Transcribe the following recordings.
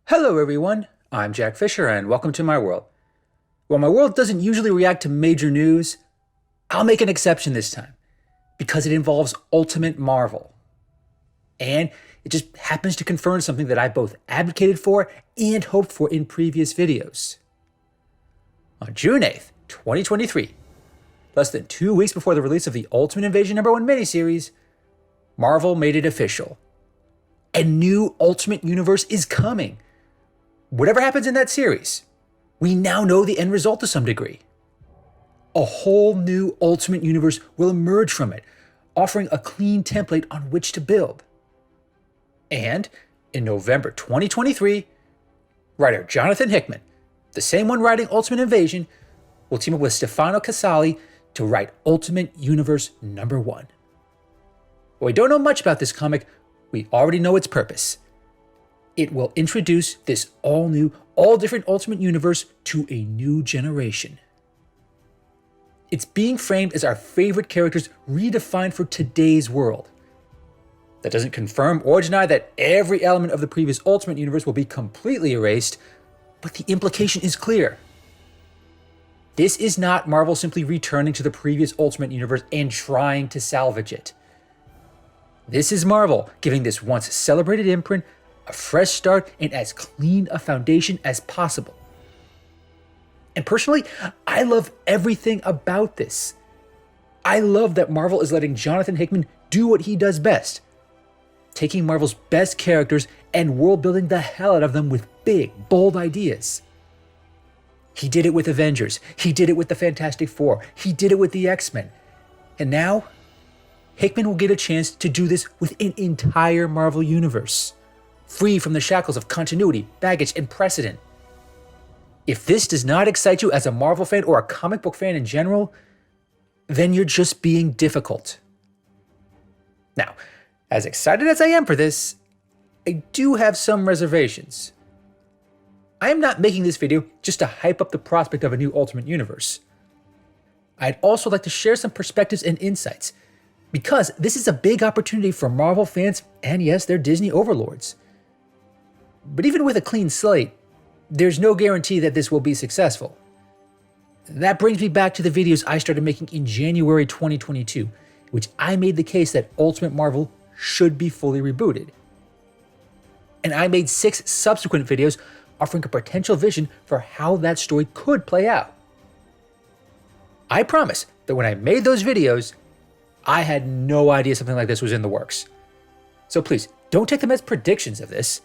Hello everyone, I'm Jack Fisher and welcome to my world. While my world doesn't usually react to major news, I'll make an exception this time because it involves Ultimate Marvel. And it just happens to confirm something that I both advocated for and hoped for in previous videos. On June 8th, 2023, less than 2 weeks before the release of the Ultimate Invasion #1 miniseries, Marvel made it official. A new Ultimate Universe is coming. Whatever happens in that series, we now know the end result to some degree. A whole new Ultimate Universe will emerge from it, offering a clean template on which to build. And in November 2023, writer Jonathan Hickman, the same one writing Ultimate Invasion, will team up with Stefano Caselli to write Ultimate Universe #1. While we don't know much about this comic, we already know its purpose. It will introduce this all-new, all-different Ultimate Universe to a new generation. It's being framed as our favorite characters redefined for today's world. That doesn't confirm or deny that every element of the previous Ultimate Universe will be completely erased, but the implication is clear. This is not Marvel simply returning to the previous Ultimate Universe and trying to salvage it. This is Marvel giving this once celebrated imprint a fresh start and as clean a foundation as possible. And personally, I love everything about this. I love that Marvel is letting Jonathan Hickman do what he does best, taking Marvel's best characters and world building the hell out of them with big, bold ideas. He did it with Avengers, he did it with the Fantastic Four, he did it with the X-Men, and now Hickman will get a chance to do this with an entire Marvel universe, free from the shackles of continuity, baggage, and precedent. If this does not excite you as a Marvel fan or a comic book fan in general, then you're just being difficult. Now, as excited as I am for this, I do have some reservations. I am not making this video just to hype up the prospect of a new Ultimate Universe. I'd also like to share some perspectives and insights, because this is a big opportunity for Marvel fans and yes, their Disney overlords. But even with a clean slate, there's no guarantee that this will be successful. That brings me back to the videos I started making in January 2022, in which I made the case that Ultimate Marvel should be fully rebooted. And I made 6 subsequent videos offering a potential vision for how that story could play out. I promise that when I made those videos, I had no idea something like this was in the works. So please, don't take them as predictions of this.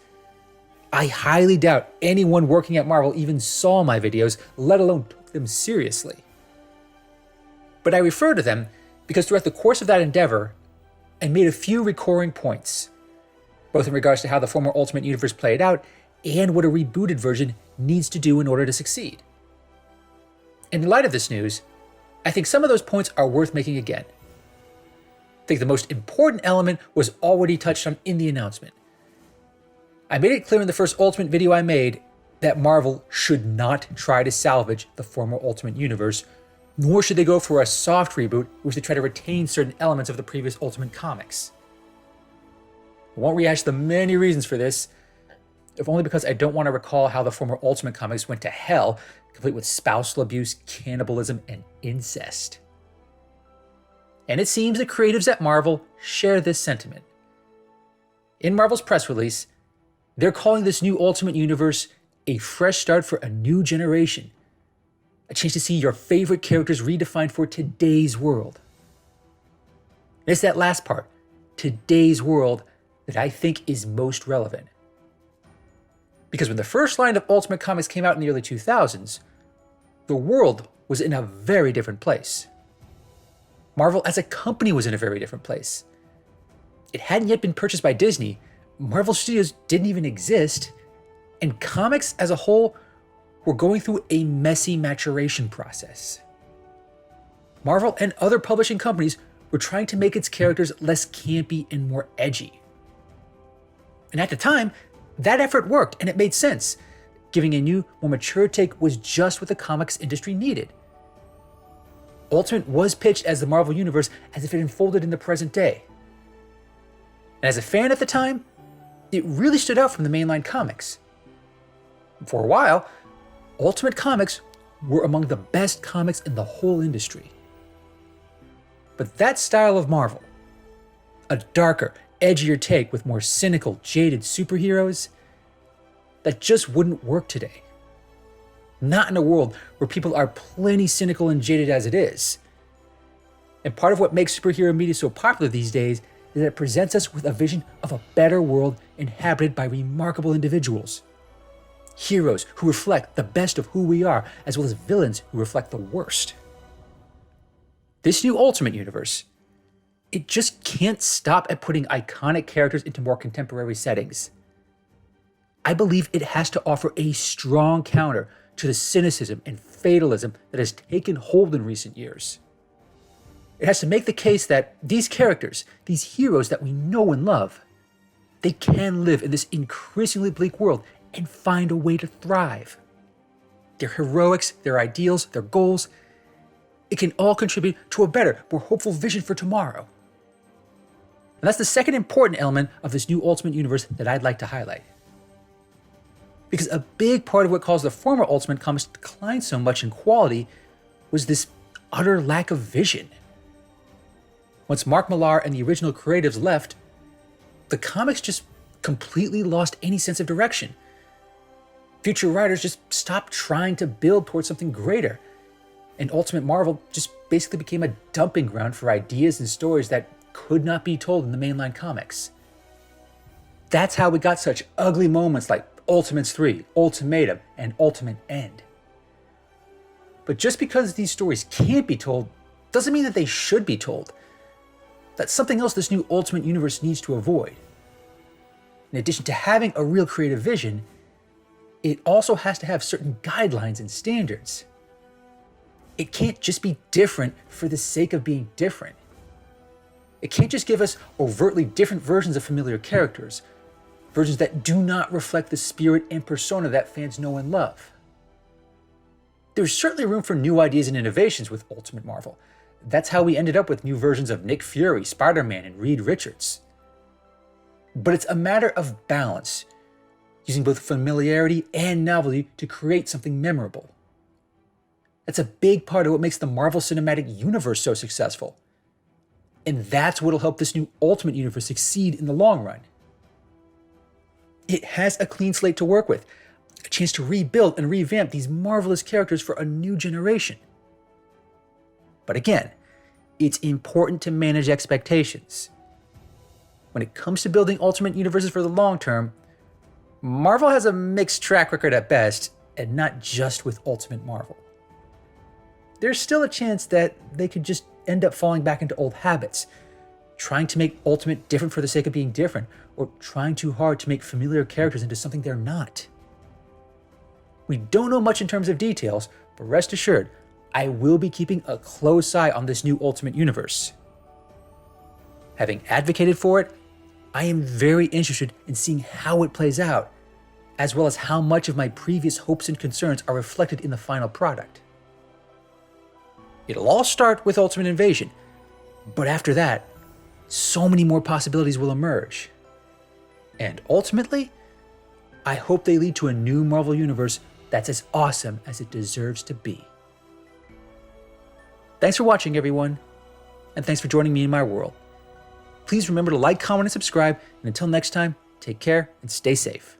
I highly doubt anyone working at Marvel even saw my videos, let alone took them seriously. But I refer to them because throughout the course of that endeavor, I made a few recurring points, both in regards to how the former Ultimate Universe played out and what a rebooted version needs to do in order to succeed. In light of this news, I think some of those points are worth making again. I think the most important element was already touched on in the announcement. I made it clear in the first Ultimate video I made that Marvel should not try to salvage the former Ultimate Universe, nor should they go for a soft reboot which they try to retain certain elements of the previous Ultimate comics. I won't rehash the many reasons for this, if only because I don't want to recall how the former Ultimate comics went to hell, complete with spousal abuse, cannibalism, and incest. And it seems the creatives at Marvel share this sentiment. In Marvel's press release, they're calling this new Ultimate Universe a fresh start for a new generation, a chance to see your favorite characters redefined for today's world. And it's that last part, today's world, that I think is most relevant. Because when the first line of Ultimate Comics came out in the early 2000s, the world was in a very different place. Marvel as a company was in a very different place. It hadn't yet been purchased by Disney, Marvel Studios didn't even exist, and comics as a whole were going through a messy maturation process. Marvel and other publishing companies were trying to make its characters less campy and more edgy. And at the time, that effort worked and it made sense. Giving a new, more mature take was just what the comics industry needed. Ultimate was pitched as the Marvel Universe as if it unfolded in the present day. And as a fan at the time, it really stood out from the mainline comics. For a while, Ultimate Comics were among the best comics in the whole industry. But that style of Marvel, a darker, edgier take with more cynical, jaded superheroes, that just wouldn't work today. Not in a world where people are plenty cynical and jaded as it is. And part of what makes superhero media so popular these days is that it presents us with a vision of a better world inhabited by remarkable individuals. Heroes who reflect the best of who we are, as well as villains who reflect the worst. This new Ultimate Universe, it just can't stop at putting iconic characters into more contemporary settings. I believe it has to offer a strong counter to the cynicism and fatalism that has taken hold in recent years. It has to make the case that these characters, these heroes that we know and love, they can live in this increasingly bleak world and find a way to thrive. Their heroics, their ideals, their goals, it can all contribute to a better, more hopeful vision for tomorrow. And that's the second important element of this new Ultimate Universe that I'd like to highlight. Because a big part of what caused the former Ultimate comics to decline so much in quality was this utter lack of vision. Once Mark Millar and the original creatives left, the comics just completely lost any sense of direction. Future writers just stopped trying to build towards something greater, and Ultimate Marvel just basically became a dumping ground for ideas and stories that could not be told in the mainline comics. That's how we got such ugly moments like Ultimates 3, Ultimatum, and Ultimate End. But just because these stories can't be told doesn't mean that they should be told. That's something else this new Ultimate Universe needs to avoid. In addition to having a real creative vision, it also has to have certain guidelines and standards. It can't just be different for the sake of being different. It can't just give us overtly different versions of familiar characters, versions that do not reflect the spirit and persona that fans know and love. There's certainly room for new ideas and innovations with Ultimate Marvel. That's how we ended up with new versions of Nick Fury, Spider-Man, and Reed Richards. But it's a matter of balance, using both familiarity and novelty to create something memorable. That's a big part of what makes the Marvel Cinematic Universe so successful. And that's what'll help this new Ultimate Universe succeed in the long run. It has a clean slate to work with, a chance to rebuild and revamp these marvelous characters for a new generation. But again, it's important to manage expectations. When it comes to building Ultimate Universes for the long term, Marvel has a mixed track record at best, and not just with Ultimate Marvel. There's still a chance that they could just end up falling back into old habits, trying to make Ultimate different for the sake of being different, or trying too hard to make familiar characters into something they're not. We don't know much in terms of details, but rest assured, I will be keeping a close eye on this new Ultimate Universe. Having advocated for it, I am very interested in seeing how it plays out, as well as how much of my previous hopes and concerns are reflected in the final product. It'll all start with Ultimate Invasion, but after that, so many more possibilities will emerge. And ultimately, I hope they lead to a new Marvel Universe that's as awesome as it deserves to be. Thanks for watching, everyone, and thanks for joining me in my world. Please remember to like, comment, and subscribe, and until next time, take care and stay safe.